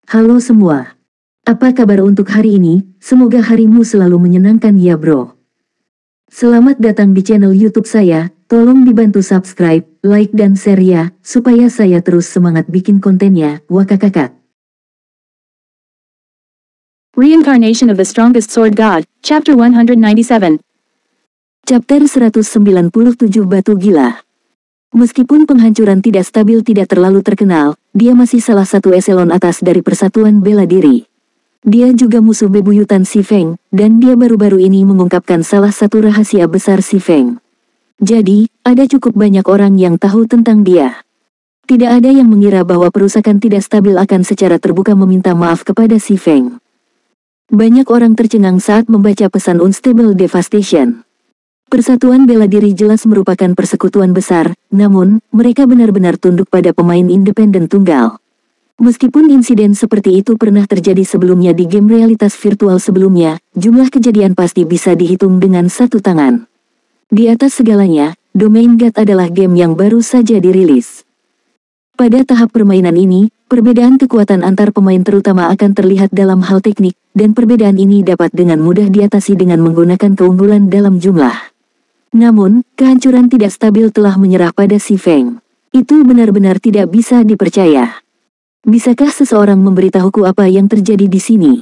Halo semua. Apa kabar untuk hari ini? Semoga harimu selalu menyenangkan ya bro. Selamat datang di channel YouTube saya. Tolong dibantu subscribe, like dan share ya, supaya saya terus semangat bikin kontennya. Wakakakak. Reincarnation of the Strongest Sword God, Chapter 197. Chapter 197 Batu Gila. Meskipun penghancuran tidak stabil tidak terlalu terkenal, dia masih salah satu eselon atas dari Persatuan Bela Diri. Dia juga musuh bebuyutan Si Feng, dan dia baru-baru ini mengungkapkan salah satu rahasia besar Si Feng. Jadi, ada cukup banyak orang yang tahu tentang dia. Tidak ada yang mengira bahwa perusahaan tidak stabil akan secara terbuka meminta maaf kepada Si Feng. Banyak orang tercengang saat membaca pesan Unstable Devastation. Persatuan Bela Diri jelas merupakan persekutuan besar, namun, mereka benar-benar tunduk pada pemain independen tunggal. Meskipun insiden seperti itu pernah terjadi sebelumnya di game realitas virtual sebelumnya, jumlah kejadian pasti bisa dihitung dengan satu tangan. Di atas segalanya, Domain God adalah game yang baru saja dirilis. Pada tahap permainan ini, perbedaan kekuatan antar pemain terutama akan terlihat dalam hal teknik, dan perbedaan ini dapat dengan mudah diatasi dengan menggunakan keunggulan dalam jumlah. Namun, kehancuran tidak stabil telah menyerah pada Si Feng. Itu benar-benar tidak bisa dipercaya. Bisakah seseorang memberitahuku apa yang terjadi di sini?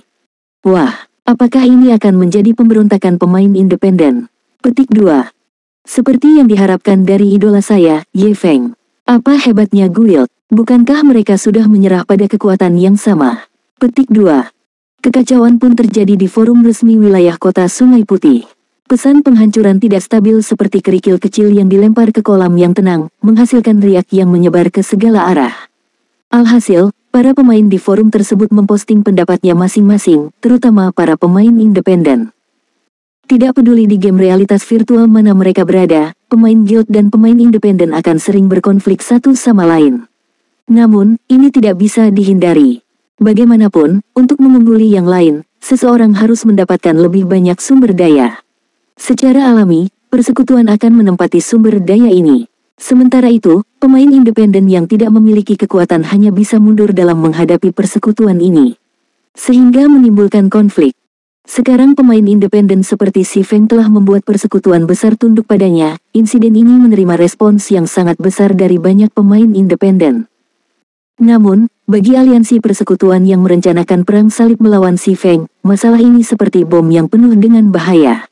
Wah, apakah ini akan menjadi pemberontakan pemain independen? Petik 2. Seperti yang diharapkan dari idola saya, Ye Feng. Apa hebatnya guild? Bukankah mereka sudah menyerah pada kekuatan yang sama? Petik 2. Kekacauan pun terjadi di forum resmi wilayah kota Sungai Putih. Pesan penghancuran tidak stabil seperti kerikil kecil yang dilempar ke kolam yang tenang, menghasilkan riak yang menyebar ke segala arah. Alhasil, para pemain di forum tersebut memposting pendapatnya masing-masing, terutama para pemain independen. Tidak peduli di game realitas virtual mana mereka berada, pemain guild dan pemain independen akan sering berkonflik satu sama lain. Namun, ini tidak bisa dihindari. Bagaimanapun, untuk mengungguli yang lain, seseorang harus mendapatkan lebih banyak sumber daya. Secara alami, persekutuan akan menempati sumber daya ini. Sementara itu, pemain independen yang tidak memiliki kekuatan hanya bisa mundur dalam menghadapi persekutuan ini. Sehingga menimbulkan konflik. Sekarang pemain independen seperti Si Feng telah membuat persekutuan besar tunduk padanya. Insiden ini menerima respons yang sangat besar dari banyak pemain independen. Namun, bagi aliansi persekutuan yang merencanakan perang salib melawan Si Feng, masalah ini seperti bom yang penuh dengan bahaya.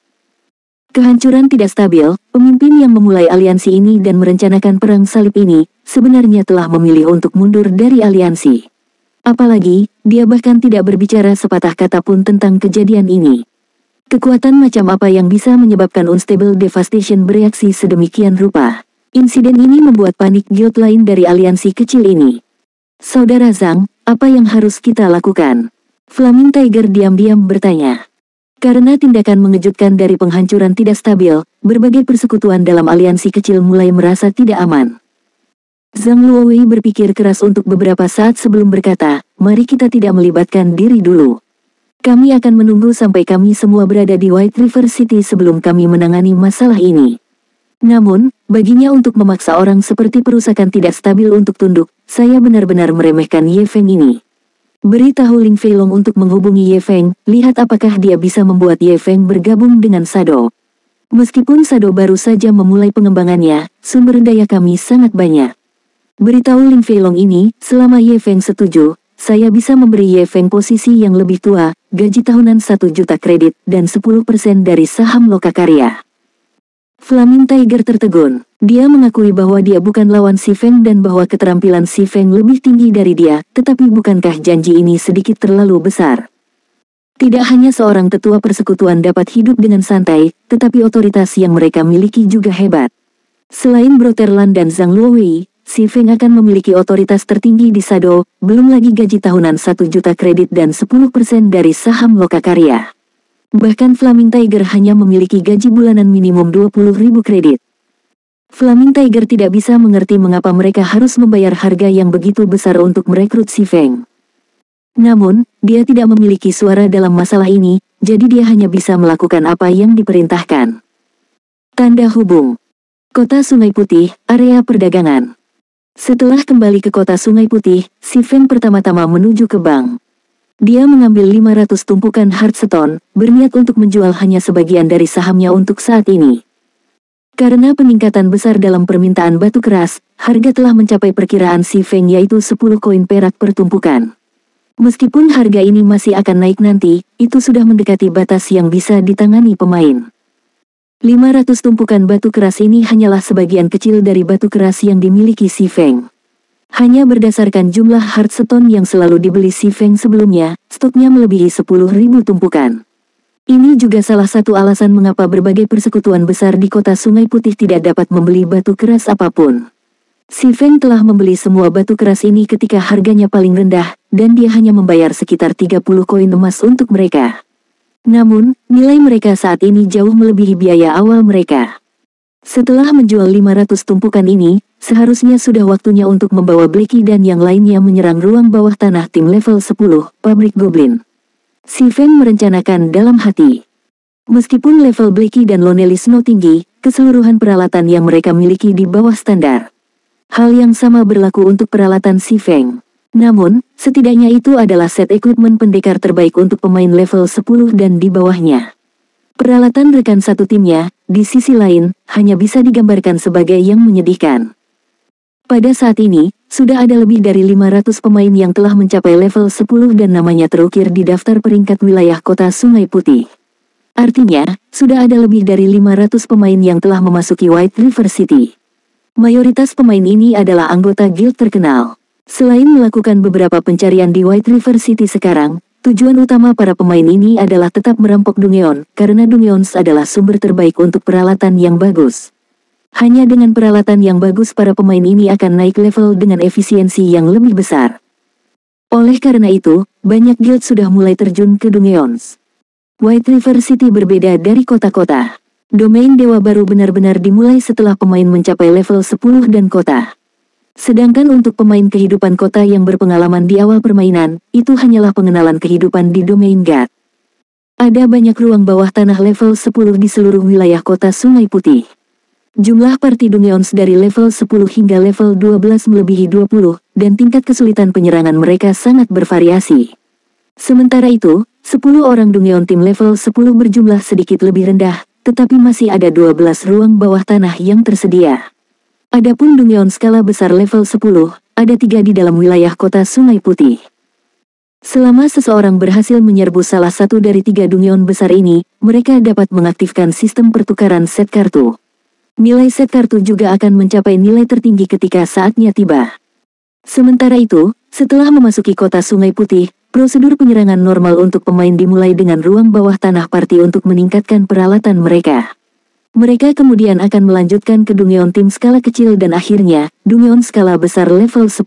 Kehancuran tidak stabil, pemimpin yang memulai aliansi ini dan merencanakan perang salib ini, sebenarnya telah memilih untuk mundur dari aliansi. Apalagi, dia bahkan tidak berbicara sepatah kata pun tentang kejadian ini. Kekuatan macam apa yang bisa menyebabkan Unstable Devastation bereaksi sedemikian rupa? Insiden ini membuat panik guild lain dari aliansi kecil ini. Saudara Zhang, apa yang harus kita lakukan? Flaming Tiger diam-diam bertanya. Karena tindakan mengejutkan dari penghancuran tidak stabil, berbagai persekutuan dalam aliansi kecil mulai merasa tidak aman. Zhang Luowei berpikir keras untuk beberapa saat sebelum berkata, mari kita tidak melibatkan diri dulu. Kami akan menunggu sampai kami semua berada di White River City sebelum kami menangani masalah ini. Namun, baginya untuk memaksa orang seperti perusahaan tidak stabil untuk tunduk, saya benar-benar meremehkan Ye Feng ini. Beritahu Ling Feilong untuk menghubungi Ye Feng, lihat apakah dia bisa membuat Ye Feng bergabung dengan Shadow. Meskipun Shadow baru saja memulai pengembangannya, sumber daya kami sangat banyak. Beritahu Ling Feilong ini, selama Ye Feng setuju, saya bisa memberi Ye Feng posisi yang lebih tua, gaji tahunan 1 juta kredit, dan 10% dari saham Lokakarya. Flaming Tiger tertegun. Dia mengakui bahwa dia bukan lawan Si Feng dan bahwa keterampilan Si Feng lebih tinggi dari dia, tetapi bukankah janji ini sedikit terlalu besar? Tidak hanya seorang tetua persekutuan dapat hidup dengan santai, tetapi otoritas yang mereka miliki juga hebat. Selain Broterland dan Zhang Luowei, Si Feng akan memiliki otoritas tertinggi di Shadow, belum lagi gaji tahunan 1 juta kredit dan 10% dari saham Lokakarya. Bahkan Flaming Tiger hanya memiliki gaji bulanan minimum 20.000 kredit. Flaming Tiger tidak bisa mengerti mengapa mereka harus membayar harga yang begitu besar untuk merekrut Si Feng. Namun, dia tidak memiliki suara dalam masalah ini, jadi dia hanya bisa melakukan apa yang diperintahkan. Tanda hubung. Kota Sungai Putih, area perdagangan. Setelah kembali ke kota Sungai Putih, Si Feng pertama-tama menuju ke bank. Dia mengambil 500 tumpukan Hearthstone, berniat untuk menjual hanya sebagian dari sahamnya untuk saat ini. Karena peningkatan besar dalam permintaan batu keras, harga telah mencapai perkiraan si Feng yaitu 10 koin perak per tumpukan. Meskipun harga ini masih akan naik nanti, itu sudah mendekati batas yang bisa ditangani pemain. 500 tumpukan batu keras ini hanyalah sebagian kecil dari batu keras yang dimiliki si Feng. Hanya berdasarkan jumlah Hearthstone yang selalu dibeli si Feng sebelumnya, stoknya melebihi 10.000 tumpukan. Ini juga salah satu alasan mengapa berbagai persekutuan besar di kota Sungai Putih tidak dapat membeli batu keras apapun. Si Feng telah membeli semua batu keras ini ketika harganya paling rendah, dan dia hanya membayar sekitar 30 koin emas untuk mereka. Namun, nilai mereka saat ini jauh melebihi biaya awal mereka. Setelah menjual 500 tumpukan ini, seharusnya sudah waktunya untuk membawa Blacky dan yang lainnya menyerang ruang bawah tanah tim level 10, Pabrik Goblin. Si Feng merencanakan dalam hati. Meskipun level Blacky dan Lonely Snow tinggi, keseluruhan peralatan yang mereka miliki di bawah standar. Hal yang sama berlaku untuk peralatan si Feng. Namun, setidaknya itu adalah set equipment pendekar terbaik untuk pemain level 10 dan di bawahnya. Peralatan rekan satu timnya, di sisi lain, hanya bisa digambarkan sebagai yang menyedihkan. Pada saat ini, sudah ada lebih dari 500 pemain yang telah mencapai level 10 dan namanya terukir di daftar peringkat wilayah kota Sungai Putih. Artinya, sudah ada lebih dari 500 pemain yang telah memasuki White River City. Mayoritas pemain ini adalah anggota guild terkenal. Selain melakukan beberapa pencarian di White River City sekarang, tujuan utama para pemain ini adalah tetap merampok Dungeon, karena Dungeons adalah sumber terbaik untuk peralatan yang bagus. Hanya dengan peralatan yang bagus para pemain ini akan naik level dengan efisiensi yang lebih besar. Oleh karena itu, banyak guild sudah mulai terjun ke Dungeons. White River City berbeda dari kota-kota. Domain Dewa baru benar-benar dimulai setelah pemain mencapai level 10 dan kota. Sedangkan untuk pemain kehidupan kota yang berpengalaman di awal permainan, itu hanyalah pengenalan kehidupan di Domain God. Ada banyak ruang bawah tanah level 10 di seluruh wilayah kota Sungai Putih. Jumlah party Dungeons dari level 10 hingga level 12 melebihi 20, dan tingkat kesulitan penyerangan mereka sangat bervariasi. Sementara itu, 10 orang Dungeon tim level 10 berjumlah sedikit lebih rendah, tetapi masih ada 12 ruang bawah tanah yang tersedia. Adapun Dungeon skala besar level 10, ada 3 di dalam wilayah kota Sungai Putih. Selama seseorang berhasil menyerbu salah satu dari 3 Dungeon besar ini, mereka dapat mengaktifkan sistem pertukaran set kartu. Nilai set kartu juga akan mencapai nilai tertinggi ketika saatnya tiba. Sementara itu, setelah memasuki kota Sungai Putih, prosedur penyerangan normal untuk pemain dimulai dengan ruang bawah tanah party untuk meningkatkan peralatan mereka. Mereka kemudian akan melanjutkan ke Dungeon tim skala kecil dan akhirnya, Dungeon skala besar level 10.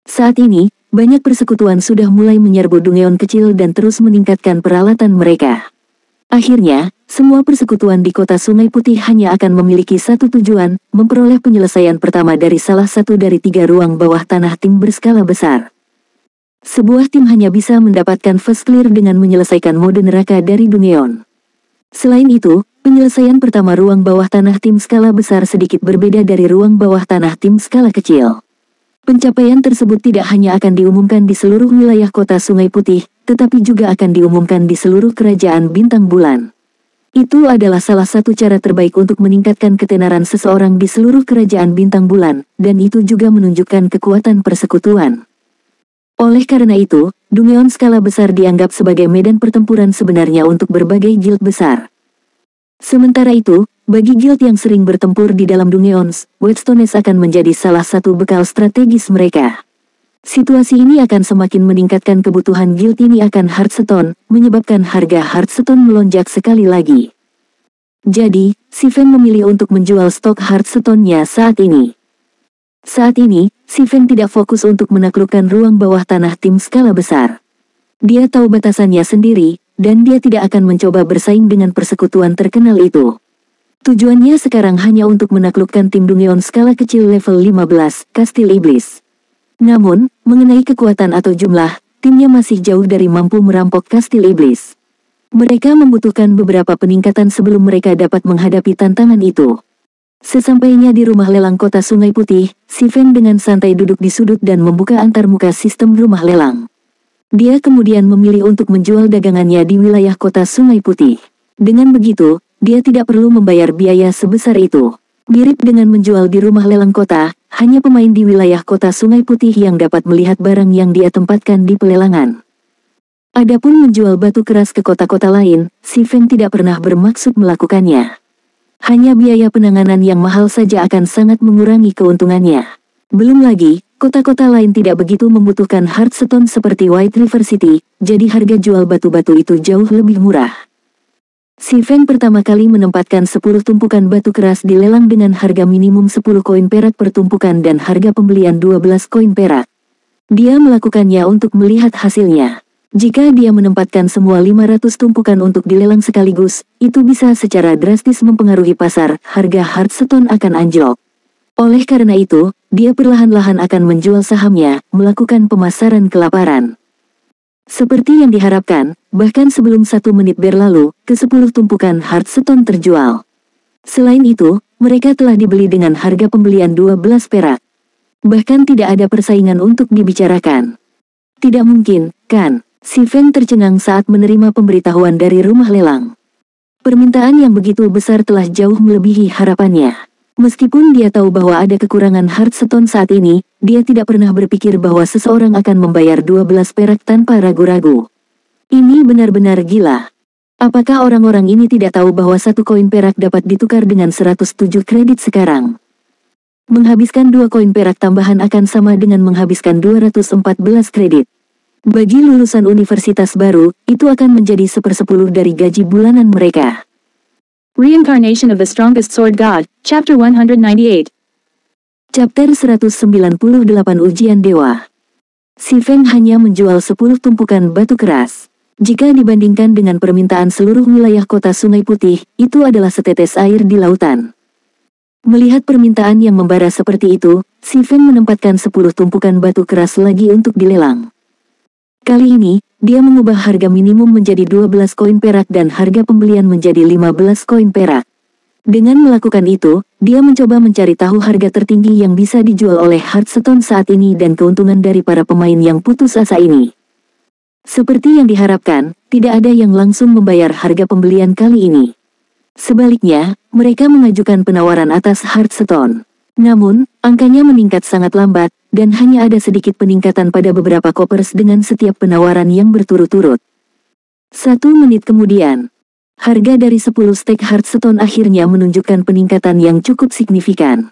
Saat ini, banyak persekutuan sudah mulai menyerbu Dungeon kecil dan terus meningkatkan peralatan mereka. Akhirnya, semua persekutuan di kota Sungai Putih hanya akan memiliki satu tujuan, memperoleh penyelesaian pertama dari salah satu dari 3 ruang bawah tanah tim berskala besar. Sebuah tim hanya bisa mendapatkan first clear dengan menyelesaikan mode neraka dari Dungeon. Selain itu, penyelesaian pertama ruang bawah tanah tim skala besar sedikit berbeda dari ruang bawah tanah tim skala kecil. Pencapaian tersebut tidak hanya akan diumumkan di seluruh wilayah kota Sungai Putih, tetapi juga akan diumumkan di seluruh kerajaan bintang bulan. Itu adalah salah satu cara terbaik untuk meningkatkan ketenaran seseorang di seluruh kerajaan bintang bulan, dan itu juga menunjukkan kekuatan persekutuan. Oleh karena itu, Dungeon skala besar dianggap sebagai medan pertempuran sebenarnya untuk berbagai guild besar. Sementara itu, bagi guild yang sering bertempur di dalam Dungeons, Whetstones akan menjadi salah satu bekal strategis mereka. Situasi ini akan semakin meningkatkan kebutuhan guild ini akan Hearthstone, menyebabkan harga Hearthstone melonjak sekali lagi. Jadi, si Feng memilih untuk menjual stok Hearthstone-nya saat ini. Saat ini, si Feng tidak fokus untuk menaklukkan ruang bawah tanah tim skala besar. Dia tahu batasannya sendiri, dan dia tidak akan mencoba bersaing dengan persekutuan terkenal itu. Tujuannya sekarang hanya untuk menaklukkan tim Dungeon skala kecil level 15, Kastil Iblis. Namun, mengenai kekuatan atau jumlah, timnya masih jauh dari mampu merampok Kastil Iblis. Mereka membutuhkan beberapa peningkatan sebelum mereka dapat menghadapi tantangan itu. Sesampainya di rumah lelang kota Sungai Putih, si Feng dengan santai duduk di sudut dan membuka antarmuka sistem rumah lelang. Dia kemudian memilih untuk menjual dagangannya di wilayah kota Sungai Putih. Dengan begitu, dia tidak perlu membayar biaya sebesar itu. Mirip dengan menjual di rumah lelang kota, hanya pemain di wilayah kota Sungai Putih yang dapat melihat barang yang dia tempatkan di pelelangan. Adapun menjual batu keras ke kota-kota lain, si Feng tidak pernah bermaksud melakukannya. Hanya biaya penanganan yang mahal saja akan sangat mengurangi keuntungannya. Belum lagi, kota-kota lain tidak begitu membutuhkan Hearthstone seperti White River City, jadi harga jual batu-batu itu jauh lebih murah. Si Feng pertama kali menempatkan 10 tumpukan batu keras di lelang dengan harga minimum 10 koin perak per tumpukan dan harga pembelian 12 koin perak. Dia melakukannya untuk melihat hasilnya. Jika dia menempatkan semua 500 tumpukan untuk dilelang sekaligus, itu bisa secara drastis mempengaruhi pasar, harga Hearthstone akan anjlok. Oleh karena itu, dia perlahan-lahan akan menjual sahamnya, melakukan pemasaran kelaparan. Seperti yang diharapkan, bahkan sebelum 1 menit berlalu, ke-10 tumpukan Hearthstone terjual. Selain itu, mereka telah dibeli dengan harga pembelian 12 perak. Bahkan tidak ada persaingan untuk dibicarakan. Tidak mungkin, kan? Si Feng tercengang saat menerima pemberitahuan dari rumah lelang. Permintaan yang begitu besar telah jauh melebihi harapannya. Meskipun dia tahu bahwa ada kekurangan Hearthstone saat ini, dia tidak pernah berpikir bahwa seseorang akan membayar 12 perak tanpa ragu-ragu. Ini benar-benar gila. Apakah orang-orang ini tidak tahu bahwa 1 koin perak dapat ditukar dengan 107 kredit sekarang? Menghabiskan 2 koin perak tambahan akan sama dengan menghabiskan 214 kredit. Bagi lulusan universitas baru, itu akan menjadi 1/10 dari gaji bulanan mereka. Reincarnation of the Strongest Sword God, Chapter 198. Chapter 198 Ujian Dewa. Si Feng hanya menjual 10 tumpukan batu keras. Jika dibandingkan dengan permintaan seluruh wilayah kota Sungai Putih, itu adalah setetes air di lautan. Melihat permintaan yang membara seperti itu, si Feng menempatkan 10 tumpukan batu keras lagi untuk dilelang. Kali ini, dia mengubah harga minimum menjadi 12 koin perak dan harga pembelian menjadi 15 koin perak. Dengan melakukan itu, dia mencoba mencari tahu harga tertinggi yang bisa dijual oleh Hearthstone saat ini dan keuntungan dari para pemain yang putus asa ini. Seperti yang diharapkan, tidak ada yang langsung membayar harga pembelian kali ini. Sebaliknya, mereka mengajukan penawaran atas Hearthstone. Namun, angkanya meningkat sangat lambat, dan hanya ada sedikit peningkatan pada beberapa koppers dengan setiap penawaran yang berturut-turut. 1 menit kemudian, harga dari 10 stek Hearthstone akhirnya menunjukkan peningkatan yang cukup signifikan.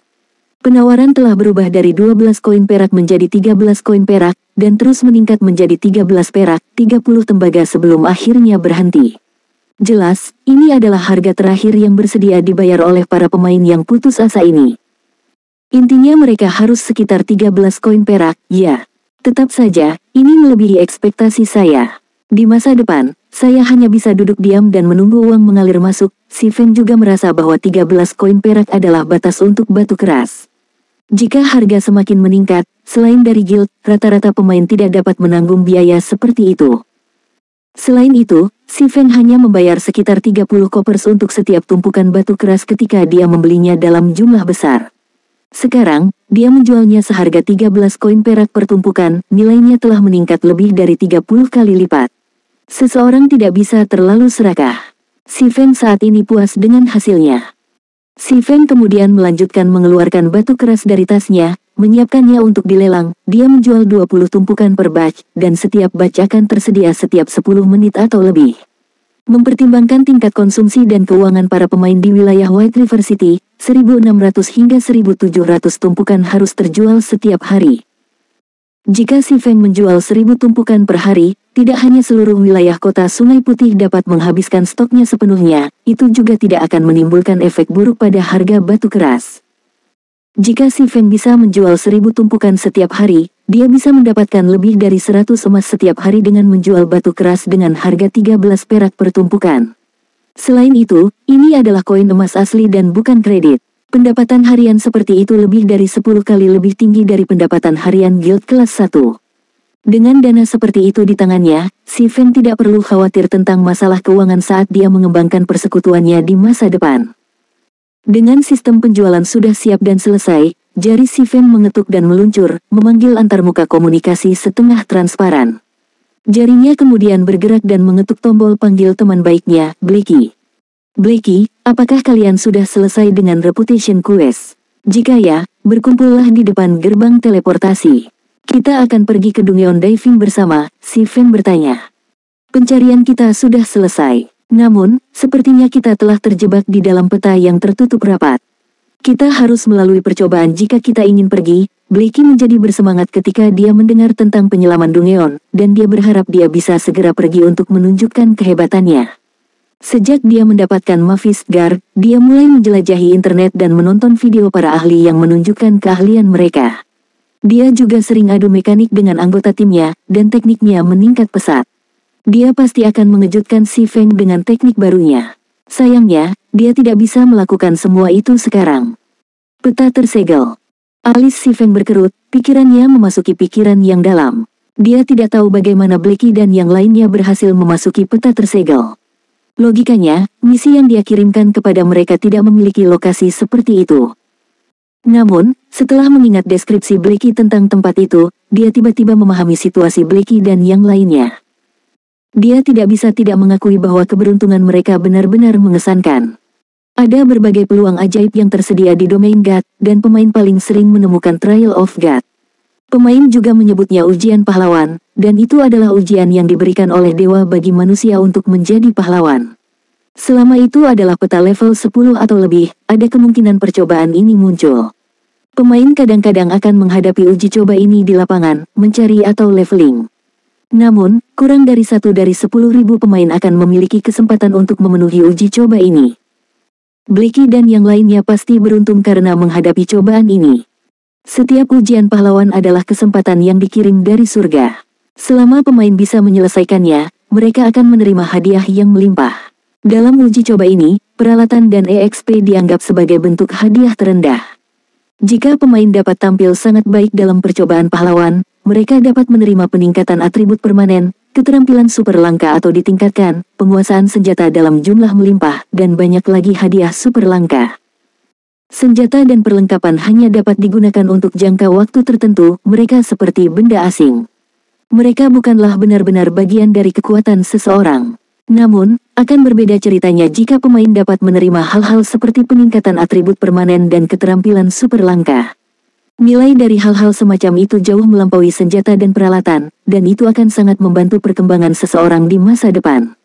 Penawaran telah berubah dari 12 koin perak menjadi 13 koin perak, dan terus meningkat menjadi 13 perak, 30 tembaga sebelum akhirnya berhenti. Jelas, ini adalah harga terakhir yang bersedia dibayar oleh para pemain yang putus asa ini. Intinya mereka harus sekitar 13 koin perak, ya. Tetap saja, ini melebihi ekspektasi saya. Di masa depan, saya hanya bisa duduk diam dan menunggu uang mengalir masuk. Si Feng juga merasa bahwa 13 koin perak adalah batas untuk batu keras. Jika harga semakin meningkat, selain dari guild, rata-rata pemain tidak dapat menanggung biaya seperti itu. Selain itu, si Feng hanya membayar sekitar 30 koppers untuk setiap tumpukan batu keras ketika dia membelinya dalam jumlah besar. Sekarang, dia menjualnya seharga 13 koin perak per tumpukan, nilainya telah meningkat lebih dari 30 kali lipat. Seseorang tidak bisa terlalu serakah. Si Feng saat ini puas dengan hasilnya. Si Feng kemudian melanjutkan mengeluarkan batu keras dari tasnya, menyiapkannya untuk dilelang. Dia menjual 20 tumpukan per batch, dan setiap batch akan tersedia setiap 10 menit atau lebih. Mempertimbangkan tingkat konsumsi dan keuangan para pemain di wilayah White River City, 1.600 hingga 1.700 tumpukan harus terjual setiap hari. Jika si Feng menjual 1.000 tumpukan per hari, tidak hanya seluruh wilayah kota Sungai Putih dapat menghabiskan stoknya sepenuhnya, itu juga tidak akan menimbulkan efek buruk pada harga batu keras. Jika si Feng bisa menjual 1.000 tumpukan setiap hari, dia bisa mendapatkan lebih dari 100 emas setiap hari dengan menjual batu keras dengan harga 13 perak per tumpukan. Selain itu, ini adalah koin emas asli dan bukan kredit. Pendapatan harian seperti itu lebih dari 10 kali lebih tinggi dari pendapatan harian guild kelas 1. Dengan dana seperti itu di tangannya, si Feng tidak perlu khawatir tentang masalah keuangan saat dia mengembangkan persekutuannya di masa depan. Dengan sistem penjualan sudah siap dan selesai, jari si Feng mengetuk dan meluncur, memanggil antarmuka komunikasi setengah transparan. Jarinya kemudian bergerak dan mengetuk tombol panggil teman baiknya, Blackie. Blackie, apakah kalian sudah selesai dengan reputation quest? Jika ya, berkumpullah di depan gerbang teleportasi. Kita akan pergi ke Dungeon Diving bersama, si Feng bertanya. Pencarian kita sudah selesai. Namun, sepertinya kita telah terjebak di dalam peta yang tertutup rapat. Kita harus melalui percobaan jika kita ingin pergi. Blackie menjadi bersemangat ketika dia mendengar tentang penyelaman Dungeon, dan dia berharap dia bisa segera pergi untuk menunjukkan kehebatannya. Sejak dia mendapatkan Mavis Guard, dia mulai menjelajahi internet dan menonton video para ahli yang menunjukkan keahlian mereka. Dia juga sering adu mekanik dengan anggota timnya, dan tekniknya meningkat pesat. Dia pasti akan mengejutkan si Feng dengan teknik barunya. Sayangnya, dia tidak bisa melakukan semua itu sekarang. Peta tersegel. Alis si Feng berkerut, pikirannya memasuki pikiran yang dalam. Dia tidak tahu bagaimana Blackie dan yang lainnya berhasil memasuki peta tersegel. Logikanya, misi yang dia kirimkan kepada mereka tidak memiliki lokasi seperti itu. Namun, setelah mengingat deskripsi Blackie tentang tempat itu, dia tiba-tiba memahami situasi Blackie dan yang lainnya. Dia tidak bisa tidak mengakui bahwa keberuntungan mereka benar-benar mengesankan. Ada berbagai peluang ajaib yang tersedia di domain God, dan pemain paling sering menemukan Trial of God. Pemain juga menyebutnya ujian pahlawan, dan itu adalah ujian yang diberikan oleh dewa bagi manusia untuk menjadi pahlawan. Selama itu adalah peta level 10 atau lebih, ada kemungkinan percobaan ini muncul. Pemain kadang-kadang akan menghadapi uji coba ini di lapangan, mencari atau leveling. Namun, kurang dari 1 dari 10.000 pemain akan memiliki kesempatan untuk memenuhi uji coba ini. Blackie dan yang lainnya pasti beruntung karena menghadapi cobaan ini. Setiap ujian pahlawan adalah kesempatan yang dikirim dari surga. Selama pemain bisa menyelesaikannya, mereka akan menerima hadiah yang melimpah. Dalam uji coba ini, peralatan dan EXP dianggap sebagai bentuk hadiah terendah. Jika pemain dapat tampil sangat baik dalam percobaan pahlawan, mereka dapat menerima peningkatan atribut permanen, keterampilan super langka atau ditingkatkan, penguasaan senjata dalam jumlah melimpah, dan banyak lagi hadiah super langka. Senjata dan perlengkapan hanya dapat digunakan untuk jangka waktu tertentu, mereka seperti benda asing. Mereka bukanlah benar-benar bagian dari kekuatan seseorang. Namun, akan berbeda ceritanya jika pemain dapat menerima hal-hal seperti peningkatan atribut permanen dan keterampilan super langka. Nilai dari hal-hal semacam itu jauh melampaui senjata dan peralatan, dan itu akan sangat membantu perkembangan seseorang di masa depan.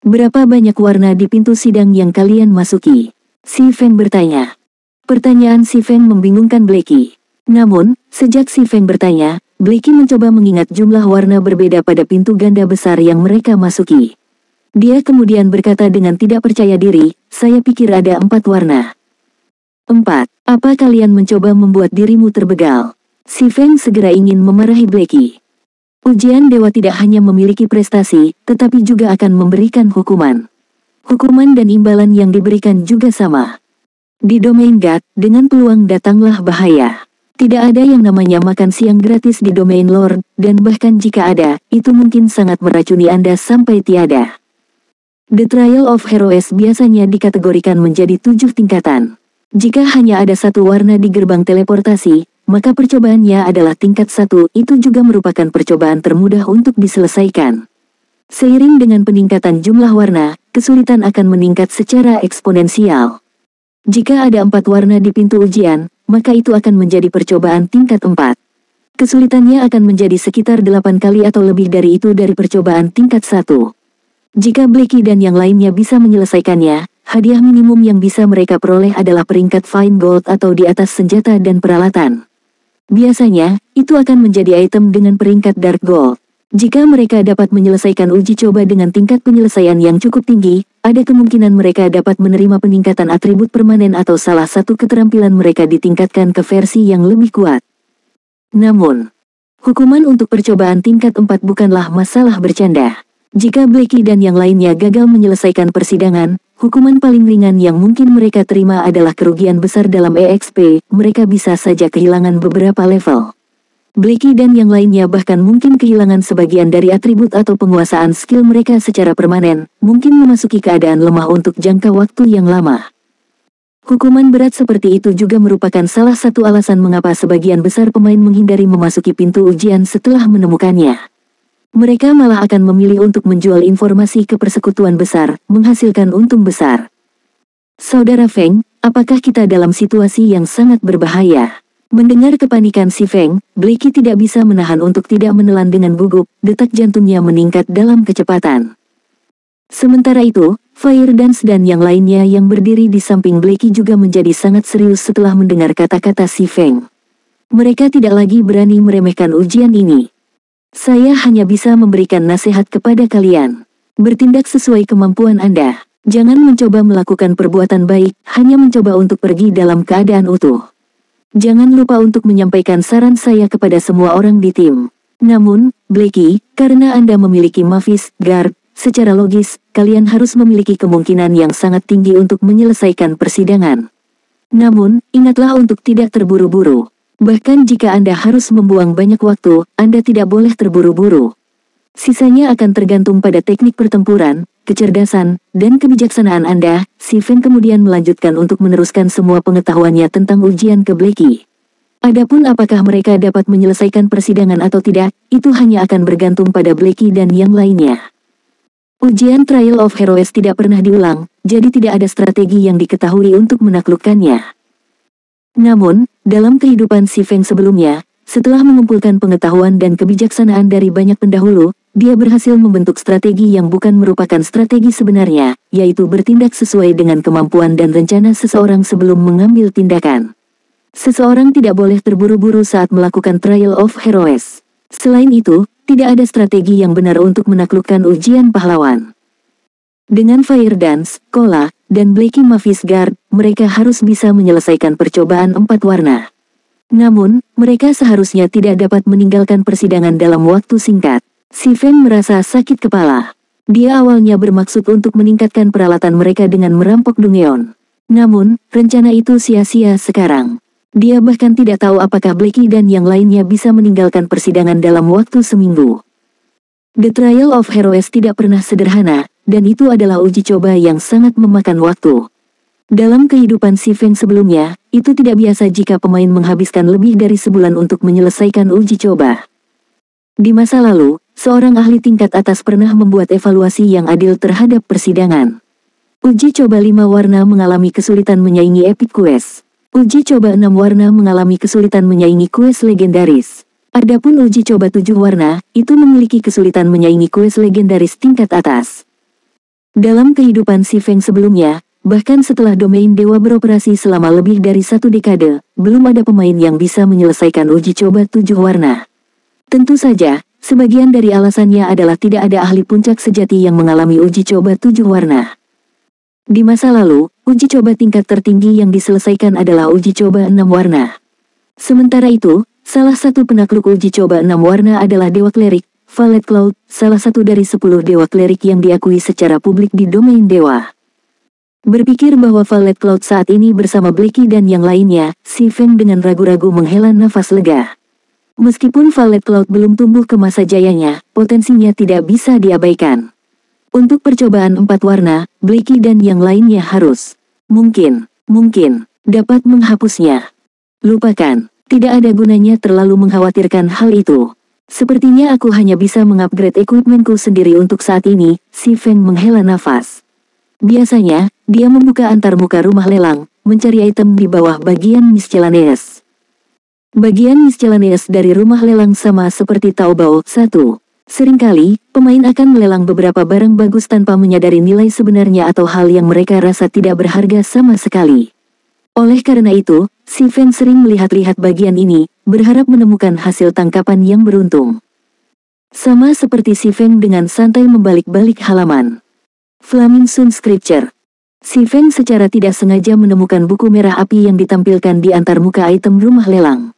Berapa banyak warna di pintu sidang yang kalian masuki? Si Feng bertanya. Pertanyaan si Feng membingungkan Blackie. Namun, sejak si Feng bertanya, Blackie mencoba mengingat jumlah warna berbeda pada pintu ganda besar yang mereka masuki. Dia kemudian berkata dengan tidak percaya diri, saya pikir ada 4 warna. 4. Apa kalian mencoba membuat dirimu terbegal? Si Feng segera ingin memarahi Blackie. Ujian dewa tidak hanya memiliki prestasi, tetapi juga akan memberikan hukuman. Hukuman dan imbalan yang diberikan juga sama. Di domain God, dengan peluang datanglah bahaya. Tidak ada yang namanya makan siang gratis di domain Lord, dan bahkan jika ada, itu mungkin sangat meracuni Anda sampai tiada. The Trial of Heroes biasanya dikategorikan menjadi 7 tingkatan. Jika hanya ada 1 warna di gerbang teleportasi, maka percobaannya adalah tingkat 1, itu juga merupakan percobaan termudah untuk diselesaikan. Seiring dengan peningkatan jumlah warna, kesulitan akan meningkat secara eksponensial. Jika ada 4 warna di pintu ujian, maka itu akan menjadi percobaan tingkat 4. Kesulitannya akan menjadi sekitar 8 kali atau lebih dari itu dari percobaan tingkat 1. Jika Blackie dan yang lainnya bisa menyelesaikannya, hadiah minimum yang bisa mereka peroleh adalah peringkat Fine Gold atau di atas senjata dan peralatan. Biasanya, itu akan menjadi item dengan peringkat Dark Gold. Jika mereka dapat menyelesaikan uji coba dengan tingkat penyelesaian yang cukup tinggi, ada kemungkinan mereka dapat menerima peningkatan atribut permanen atau salah satu keterampilan mereka ditingkatkan ke versi yang lebih kuat. Namun, hukuman untuk percobaan tingkat 4 bukanlah masalah bercanda. Jika Blackie dan yang lainnya gagal menyelesaikan persidangan, hukuman paling ringan yang mungkin mereka terima adalah kerugian besar dalam EXP, mereka bisa saja kehilangan beberapa level. Blackie dan yang lainnya bahkan mungkin kehilangan sebagian dari atribut atau penguasaan skill mereka secara permanen, mungkin memasuki keadaan lemah untuk jangka waktu yang lama. Hukuman berat seperti itu juga merupakan salah satu alasan mengapa sebagian besar pemain menghindari memasuki pintu ujian setelah menemukannya. mereka malah akan memilih untuk menjual informasi ke persekutuan besar, menghasilkan untung besar. Saudara Feng, apakah kita dalam situasi yang sangat berbahaya? Mendengar kepanikan si Feng, Blackie tidak bisa menahan untuk tidak menelan dengan gugup, detak jantungnya meningkat dalam kecepatan. Sementara itu, Firedance dan yang lainnya yang berdiri di samping Blackie juga menjadi sangat serius setelah mendengar kata-kata si Feng. Mereka tidak lagi berani meremehkan ujian ini. Saya hanya bisa memberikan nasihat kepada kalian. Bertindak sesuai kemampuan Anda. Jangan mencoba melakukan perbuatan baik, hanya mencoba untuk pergi dalam keadaan utuh. Jangan lupa untuk menyampaikan saran saya kepada semua orang di tim. Namun, Blackie, karena Anda memiliki Mavis Guard, secara logis, kalian harus memiliki kemungkinan yang sangat tinggi untuk menyelesaikan persidangan. Namun, ingatlah untuk tidak terburu-buru. Bahkan jika Anda harus membuang banyak waktu, Anda tidak boleh terburu-buru. Sisanya akan tergantung pada teknik pertempuran, kecerdasan, dan kebijaksanaan Anda. Si Feng kemudian melanjutkan untuk meneruskan semua pengetahuannya tentang ujian ke Blackie. Adapun apakah mereka dapat menyelesaikan persidangan atau tidak, itu hanya akan bergantung pada Blackie dan yang lainnya. Ujian Trial of Heroes tidak pernah diulang, jadi tidak ada strategi yang diketahui untuk menaklukkannya. Namun, dalam kehidupan si Feng sebelumnya, setelah mengumpulkan pengetahuan dan kebijaksanaan dari banyak pendahulu, dia berhasil membentuk strategi yang bukan merupakan strategi sebenarnya, yaitu bertindak sesuai dengan kemampuan dan rencana seseorang sebelum mengambil tindakan. Seseorang tidak boleh terburu-buru saat melakukan Trial of Heroes. Selain itu, tidak ada strategi yang benar untuk menaklukkan ujian pahlawan. Dengan Firedance, Cola, dan Blackie Mavis Guard, mereka harus bisa menyelesaikan percobaan 4 warna. Namun, mereka seharusnya tidak dapat meninggalkan persidangan dalam waktu singkat. Si Feng merasa sakit kepala. Dia awalnya bermaksud untuk meningkatkan peralatan mereka dengan merampok Dungeon. Namun, rencana itu sia-sia sekarang. Dia bahkan tidak tahu apakah Blackie dan yang lainnya bisa meninggalkan persidangan dalam waktu seminggu. The Trial of Heroes tidak pernah sederhana, dan itu adalah uji coba yang sangat memakan waktu. Dalam kehidupan si Feng sebelumnya, itu tidak biasa jika pemain menghabiskan lebih dari sebulan untuk menyelesaikan uji coba. Di masa lalu, seorang ahli tingkat atas pernah membuat evaluasi yang adil terhadap persidangan. Uji coba 5 warna mengalami kesulitan menyaingi Epic Quest. Uji coba 6 warna mengalami kesulitan menyaingi quest legendaris. Adapun uji coba 7 warna, itu memiliki kesulitan menyaingi quest legendaris tingkat atas. Dalam kehidupan si Feng sebelumnya, bahkan setelah domain dewa beroperasi selama lebih dari 1 dekade, belum ada pemain yang bisa menyelesaikan uji coba 7 warna. Tentu saja, sebagian dari alasannya adalah tidak ada ahli puncak sejati yang mengalami uji coba 7 warna. Di masa lalu, uji coba tingkat tertinggi yang diselesaikan adalah uji coba 6 warna. Sementara itu, salah satu penakluk uji coba 6 warna adalah Dewa Klerik, Valet Cloud, salah satu dari 10 Dewa Klerik yang diakui secara publik di domain dewa. Berpikir bahwa Valet Cloud saat ini bersama Blackie dan yang lainnya, si Feng dengan ragu-ragu menghela nafas lega. Meskipun Valet Cloud belum tumbuh ke masa jayanya, potensinya tidak bisa diabaikan. Untuk percobaan 4 warna, Blackie dan yang lainnya harus, mungkin, dapat menghapusnya. Lupakan, tidak ada gunanya terlalu mengkhawatirkan hal itu. Sepertinya aku hanya bisa mengupgrade equipmentku sendiri untuk saat ini, si Feng menghela nafas. Biasanya, dia membuka antarmuka rumah lelang, mencari item di bawah bagian miscellaneous. Bagian miscellaneous dari rumah lelang sama seperti Taobao 1. Seringkali, pemain akan melelang beberapa barang bagus tanpa menyadari nilai sebenarnya atau hal yang mereka rasa tidak berharga sama sekali. Oleh karena itu, si Feng sering melihat-lihat bagian ini, berharap menemukan hasil tangkapan yang beruntung. Sama seperti si Feng dengan santai membalik-balik halaman. Flaming Sun Scripture. Si Feng secara tidak sengaja menemukan buku merah api yang ditampilkan di antarmuka item rumah lelang.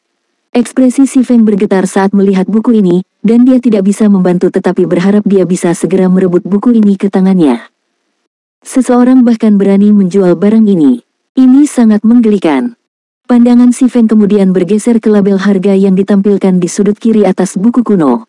Ekspresi si Feng bergetar saat melihat buku ini, dan dia tidak bisa membantu tetapi berharap dia bisa segera merebut buku ini ke tangannya. Seseorang bahkan berani menjual barang ini. Ini sangat menggelikan. Pandangan si Feng kemudian bergeser ke label harga yang ditampilkan di sudut kiri atas buku kuno.